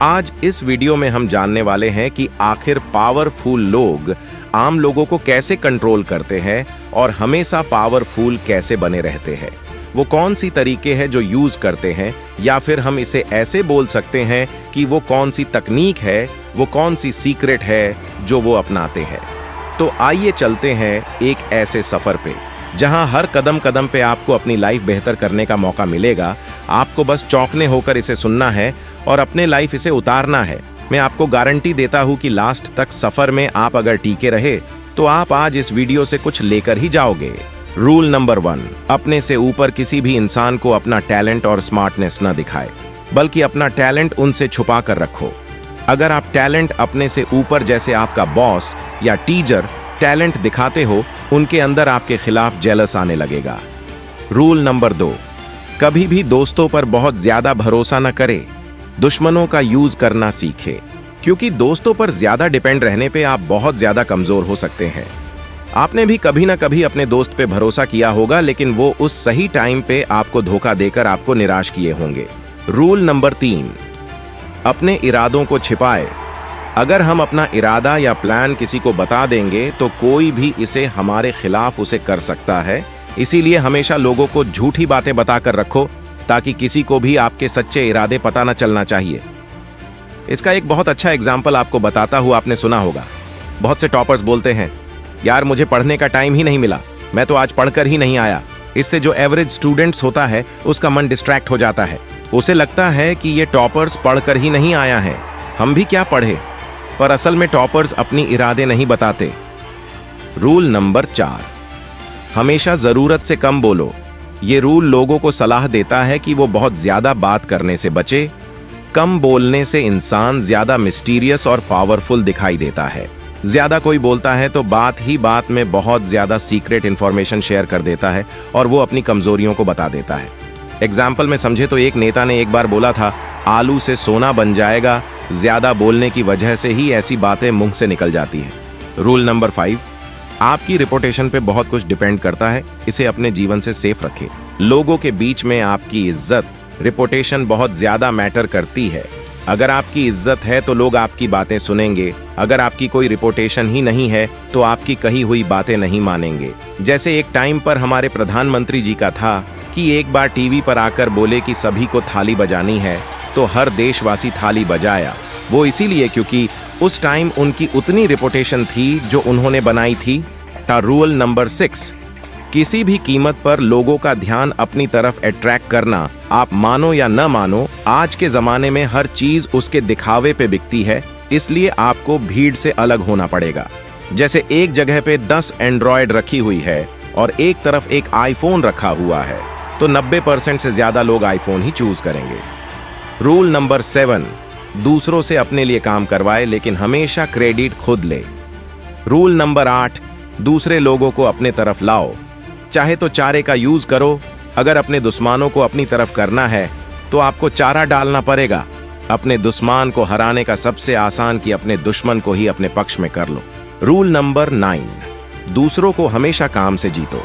आज इस वीडियो में हम जानने वाले हैं कि आखिर पावरफुल लोग आम लोगों को कैसे कंट्रोल करते हैं और हमेशा पावरफुल कैसे बने रहते हैं। वो कौन सी तरीके हैं जो यूज करते हैं, या फिर हम इसे ऐसे बोल सकते हैं कि वो कौन सी तकनीक है, वो कौन सी सीक्रेट है जो वो अपनाते हैं। तो आइए चलते हैं एक ऐसे सफर पे जहां हर कदम कदम पे आपको अपनी लाइफ बेहतर करने का मौका मिलेगा। आपको बस चौंकने होकर इसे सुनना है और अपने लाइफ इसे उतारना है। मैं आपको गारंटी देता हूं कि लास्ट तक सफर में आप अगर टीके रहे तो आप आज इस वीडियो से कुछ लेकर ही जाओगे। रूल नंबर 1, अपने से ऊपर किसी भी इंसान को अपना टैलेंट और स्मार्टनेस न दिखाए, बल्कि अपना टैलेंट उनसे छुपा कर रखो। अगर आप टैलेंट अपने से ऊपर जैसे आपका बॉस या टीचर टैलेंट दिखाते हो, उनके अंदर आपके खिलाफ जेलस आने लगेगा। रूल नंबर 2, कभी भी दोस्तों पर बहुत ज्यादा भरोसा न करे, दुश्मनों का यूज करना सीखे, क्योंकि दोस्तों पर ज्यादा डिपेंड रहने पे आप बहुत ज्यादा कमजोर हो सकते हैं। आपने भी कभी ना कभी अपने दोस्त पे भरोसा किया होगा, लेकिन वो उस सही टाइम पे आपको धोखा देकर आपको निराश किए होंगे। रूल नंबर 3, अपने इरादों को छिपाए। अगर हम अपना इरादा या प्लान किसी को बता देंगे तो कोई भी इसे हमारे खिलाफ उसे कर सकता है। इसीलिए हमेशा लोगों को झूठी बातें बताकर रखो, ताकि किसी को भी आपके सच्चे इरादे पता न चलना चाहिए। इसका एक बहुत अच्छा एग्जाम्पल आपको बताता हूँ। आपने सुना होगा, बहुत से टॉपर्स बोलते हैं, यार मुझे पढ़ने का टाइम ही नहीं मिला, मैं तो आज पढ़कर ही नहीं आया। इससे जो एवरेज स्टूडेंट्स होता है उसका मन डिस्ट्रैक्ट हो जाता है। उसे लगता है कि ये टॉपर्स पढ़कर ही नहीं आया है, हम भी क्या पढ़े। पर असल में टॉपर्स अपनी इरादे नहीं बताते। रूल नंबर 4, हमेशा जरूरत से कम बोलो। ये रूल लोगों को सलाह देता है कि वो बहुत ज्यादा बात करने से बचे। कम बोलने से इंसान ज्यादा मिस्टीरियस और पावरफुल दिखाई देता है। ज्यादा कोई बोलता है तो बात ही बात में बहुत ज्यादा सीक्रेट इंफॉर्मेशन शेयर कर देता है और वो अपनी कमजोरियों को बता देता है। एग्जाम्पल में समझे तो एक नेता ने एक बार बोला था, आलू से सोना बन जाएगा। ज्यादा बोलने की वजह से ही ऐसी बातें मुंह से निकल जाती हैं। रूल नंबर 5, आपकी रिपुटेशन पे बहुत कुछ डिपेंड करता है, इसे अपने जीवन से सेफ रखें। लोगों के बीच में आपकी इज्जत, रिपुटेशन बहुत ज्यादा मैटर करती है। अगर आपकी इज्जत है तो लोग आपकी बातें सुनेंगे। अगर आपकी कोई रिपुटेशन ही नहीं है तो आपकी कही हुई बातें नहीं मानेंगे। जैसे एक टाइम पर हमारे प्रधानमंत्री जी का था कि एक बार टीवी पर आकर बोले कि सभी को थाली बजानी है, तो हर देशवासी थाली बजाया। वो इसीलिए क्योंकि उस टाइम उनकी उतनी रिपुटेशन थी जो उन्होंने बनाई थी। रूल नंबर 6, किसी भी कीमत पर लोगों का ध्यान अपनी तरफ अट्रैक्ट करना। आप मानो या न मानो, आज के जमाने में हर चीज उसके दिखावे पे बिकती है, इसलिए आपको भीड़ से अलग होना पड़ेगा। जैसे एक जगह पे 10 एंड्रॉयड रखी हुई है और एक तरफ एक आईफोन रखा हुआ है, तो 90% से ज्यादा लोग आईफोन ही चूज करेंगे। रूल नंबर 7, दूसरों से अपने लिए काम करवाए, लेकिन हमेशा क्रेडिट खुद ले। रूल नंबर 8, दूसरे लोगों को अपने तरफ लाओ। चाहे तो चारे का यूज करो। अगर अपने दुश्मनों को अपनी तरफ करना है तो आपको चारा डालना पड़ेगा। अपने दुश्मन को हराने का सबसे आसान कि अपने दुश्मन को ही अपने पक्ष में कर लो। रूल नंबर 9, दूसरों को हमेशा काम से जीतो,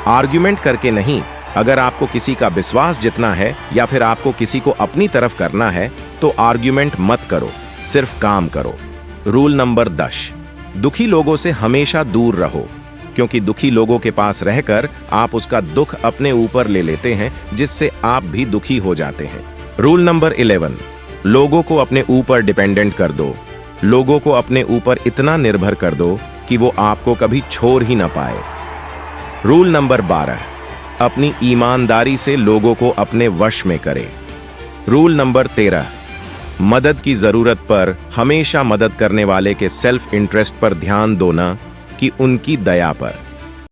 आर्ग्यूमेंट करके नहीं। अगर आपको किसी का विश्वास जीतना है या फिर आपको किसी को अपनी तरफ करना है तो आर्ग्यूमेंट मत करो, सिर्फ काम करो। रूल नंबर 10, दुखी लोगों से हमेशा दूर रहो, क्योंकि दुखी लोगों के पास रहकर आप उसका दुख अपने ऊपर ले लेते हैं, जिससे आप भी दुखी हो जाते हैं। रूल नंबर 11, लोगों को अपने ऊपर डिपेंडेंट कर दो। लोगों को अपने ऊपर इतना निर्भर कर दो कि वो आपको कभी छोड़ ही ना पाए। रूल नंबर 12, अपनी ईमानदारी से लोगों को अपने वश में करें। रूल नंबर 13, मदद की जरूरत पर हमेशा मदद करने वाले के सेल्फ इंटरेस्ट पर ध्यान दो, ना कि उनकी दया पर।